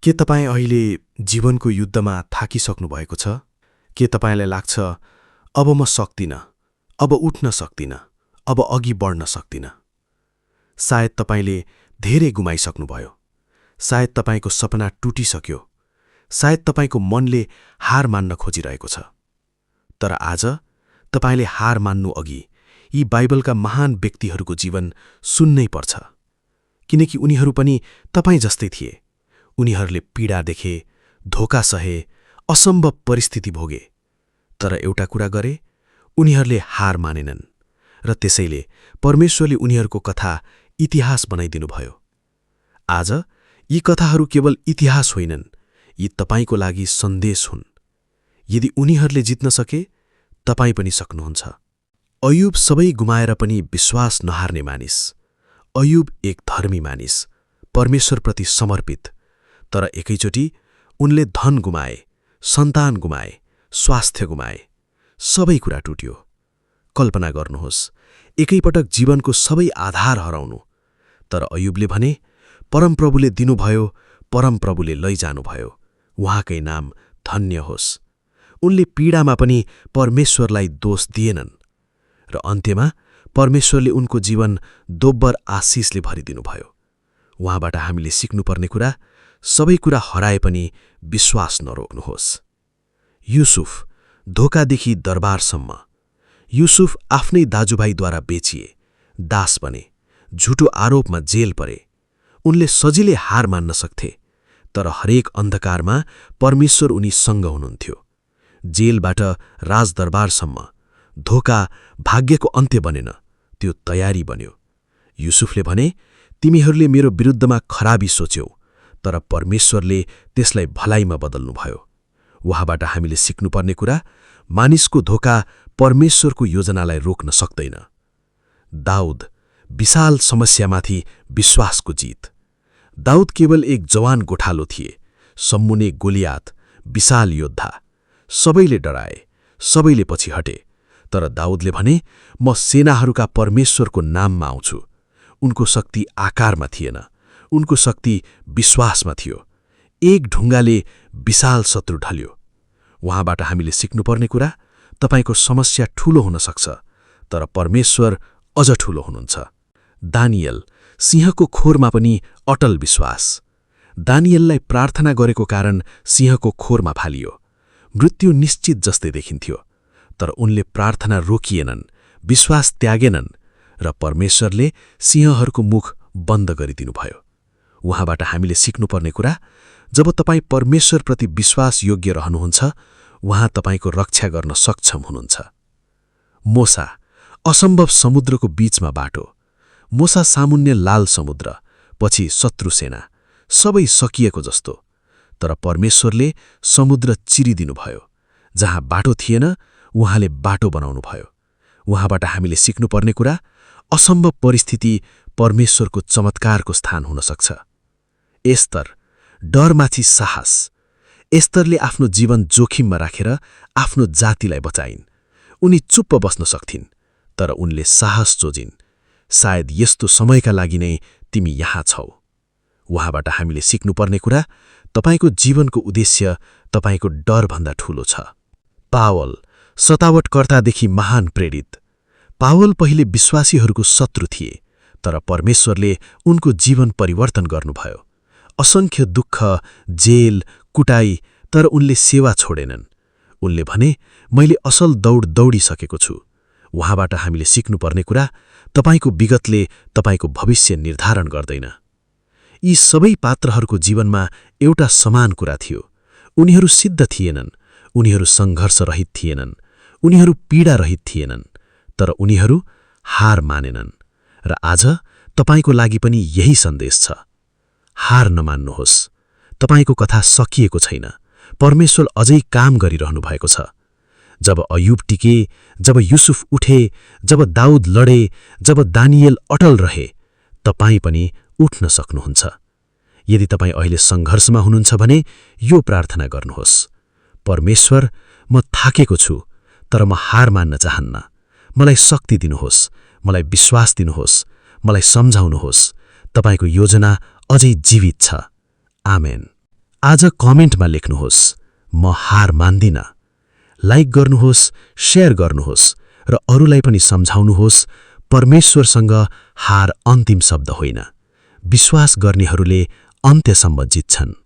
के तपाईँ अहिले जीवनको युद्धमा थाकिसक्नु भएको छ? के तपाईँलाई लाग्छ, अब म सक्दिनँ, अब उठ्न सक्दिनँ, अब अघि बढ्न सक्दिनँ? सायद तपाईँले धेरै गुमाइसक्नुभयो। सायद तपाईँको सपना टुटिसक्यो। सायद तपाईँको मनले हार मान्न खोजिरहेको छ। तर आज तपाईँले हार मान्नु अघि यी बाइबलका महान व्यक्तिहरूको जीवन सुन्नै पर्छ, किनकि उनीहरू पनि तपाईँ जस्तै थिए। उनीहरूले पीडा देखे, धोका सहे, असम्भव परिस्थिति भोगे। तर एउटा कुरा गरे, उनीहरूले हार मानेनन् र त्यसैले परमेश्वरले उनीहरूको कथा इतिहास बनाइदिनुभयो। आज यी कथाहरू केवल इतिहास होइनन्, यी तपाईंको लागि सन्देश हुन्। यदि उनीहरूले जित्न सके, तपाईं पनि सक्नुहुन्छ। अयुब सबै गुमाएर पनि विश्वास नहार्ने मानिस। अयुब एक धर्मी मानिस, परमेश्वरप्रति समर्पित। तर एकैचोटि उनले धन गुमाए, सन्तान गुमाए, स्वास्थ्य गुमाए, सबै कुरा टुट्यो। कल्पना गर्नुहोस्, एकैपटक जीवनको सबै आधार हराउनु। तर अयुबले भने, परमप्रभुले दिनुभयो, परमप्रभुले लैजानुभयो, उहाँकै नाम धन्य होस्। उनले पीडामा पनि परमेश्वरलाई दोष दिएनन् र अन्त्यमा परमेश्वरले उनको जीवन दोब्बर आशिषले भरिदिनुभयो। उहाँबाट हामीले सिक्नुपर्ने कुरा, सबै कुरा हराए पनि विश्वास नरोक्नुहोस्। युसुफ धोकादेखि दरबारसम्म। युसुफ आफ्नै दाजुभाइद्वारा बेचिए, दास बने, झुटो आरोपमा जेल परे। उनले सजिलै हार मान्न सक्थे, तर हरेक अन्धकारमा परमेश्वर उनीसँग हुनुहुन्थ्यो। जेलबाट राजदरबारसम्म धोका भाग्यको अन्त्य बनेन, त्यो तयारी बन्यो। युसुफले भने, तिमीहरूले मेरो विरुद्धमा खराबी सोच्यौ, तर परमेश्वरले त्यसलाई भलाइमा बदल्नुभयो। उहाँबाट हामीले सिक्नुपर्ने कुरा, मानिसको धोका परमेश्वरको योजनालाई रोक्न सक्दैन। दाउद विशाल समस्यामाथि विश्वासको जीत। दाउद केवल एक जवान गोठालो थिए, सम्मुने गोलियात, विशाल योद्धा। सबैले डराए, सबैले पछि हटे, तर दाउदले भने, म सेनाहरूका परमेश्वरको नाममा आउँछु। उनको शक्ति आकारमा थिएन, उनको शक्ति विश्वासमा थियो। एक ढुङ्गाले विशाल शत्रु ढल्यो। उहाँबाट हामीले सिक्नुपर्ने कुरा, तपाईको समस्या ठूलो हुन सक्छ, तर परमेश्वर अझ ठूलो हुनुहुन्छ। दानियल सिंहको खोरमा पनि अटल विश्वास। दानियललाई प्रार्थना गरेको कारण सिंहको खोरमा फालियो। मृत्यु निश्चित जस्तै देखिन्थ्यो, तर उनले प्रार्थना रोकिएनन्, विश्वास त्यागेनन् र परमेश्वरले सिंहहरूको मुख बन्द गरिदिनुभयो। उहाँबाट हामीले सिक्नुपर्ने कुरा, जब तपाईं परमेश्वरप्रति विश्वास योग्य रहनुहुन्छ, उहाँ तपाईको रक्षा गर्न सक्षम हुनुहुन्छ। मोसा असम्भव समुद्रको बीचमा बाटो। मोसा सामुन्य लाल समुद्र, पछि शत्रु सेना, सबै सकिएको जस्तो। तर परमेश्वरले समुद्र चिरिदिनुभयो। जहाँ बाटो थिएन, उहाँले बाटो बनाउनुभयो। उहाँबाट हामीले सिक्नुपर्ने कुरा, असम्भव परिस्थिति परमेश्वरको चमत्कारको स्थान हुन सक्छ। एस्तर डरमाथि साहस। एस्तरले आफ्नो जीवन जोखिममा राखेर आफ्नो जातिलाई बचाइन्। उनी चुप्प बस्न सक्थिन्, तर उनले साहस चोजिन्। सायद यस्तो समयका लागि नै तिमी यहाँ छौ। उहाँबाट हामीले सिक्नुपर्ने कुरा, तपाईको जीवनको उद्देश्य तपाईको डरभन्दा ठूलो छ। पावल सतावटकर्तादेखि महान प्रेरित। पावल पहिले विश्वासीहरूको शत्रु थिए, तर परमेश्वरले उनको जीवन परिवर्तन गर्नुभयो। असंख्य दुःख, जेल, कुटाई, तर उनले सेवा छोडेनन्। उनले भने, मैले असल दौड दौडिसकेको छु। उहाँबाट हामीले सिक्नुपर्ने कुरा, तपाईको विगतले तपाईको भविष्य निर्धारण गर्दैन। यी सबै पात्रहरूको जीवनमा एउटा समान कुरा थियो। उनीहरू सिद्ध थिएनन्, उनीहरू सङ्घर्षरहित थिएनन्, उनीहरू पीडारहित थिएनन्, तर उनीहरू हार मानेनन्। र आज तपाईको लागि पनि यही सन्देश छ। हार नमान्नुहोस्। तपाईको कथा सकिएको छैन। परमेश्वर अझै काम गरिरहनु भएको छ। जब अयुब टिके, जब युसुफ उठे, जब दाउद लडे, जब दानियल अटल रहे, तपाईं पनि उठ्न सक्नुहुन्छ। यदि तपाईं अहिले सङ्घर्षमा हुनुहुन्छ भने यो प्रार्थना गर्नुहोस्, परमेश्वर, म थाकेको छु, तर म हार मान्न चाहन्न। मलाई शक्ति दिनुहोस्, मलाई विश्वास दिनुहोस्, मलाई सम्झाउनुहोस्। तपाईको योजना अझै जीवित छ। आमेन। आज कमेन्टमा लेख्नुहोस्, म हार मान्दिन। लाइक गर्नुहोस्, शेयर गर्नुहोस् र अरूलाई पनि सम्झाउनुहोस्, परमेश्वरसँग हार अन्तिम शब्द होइन। विश्वास गर्नेहरूले अन्त्यसम्म जित्छन्।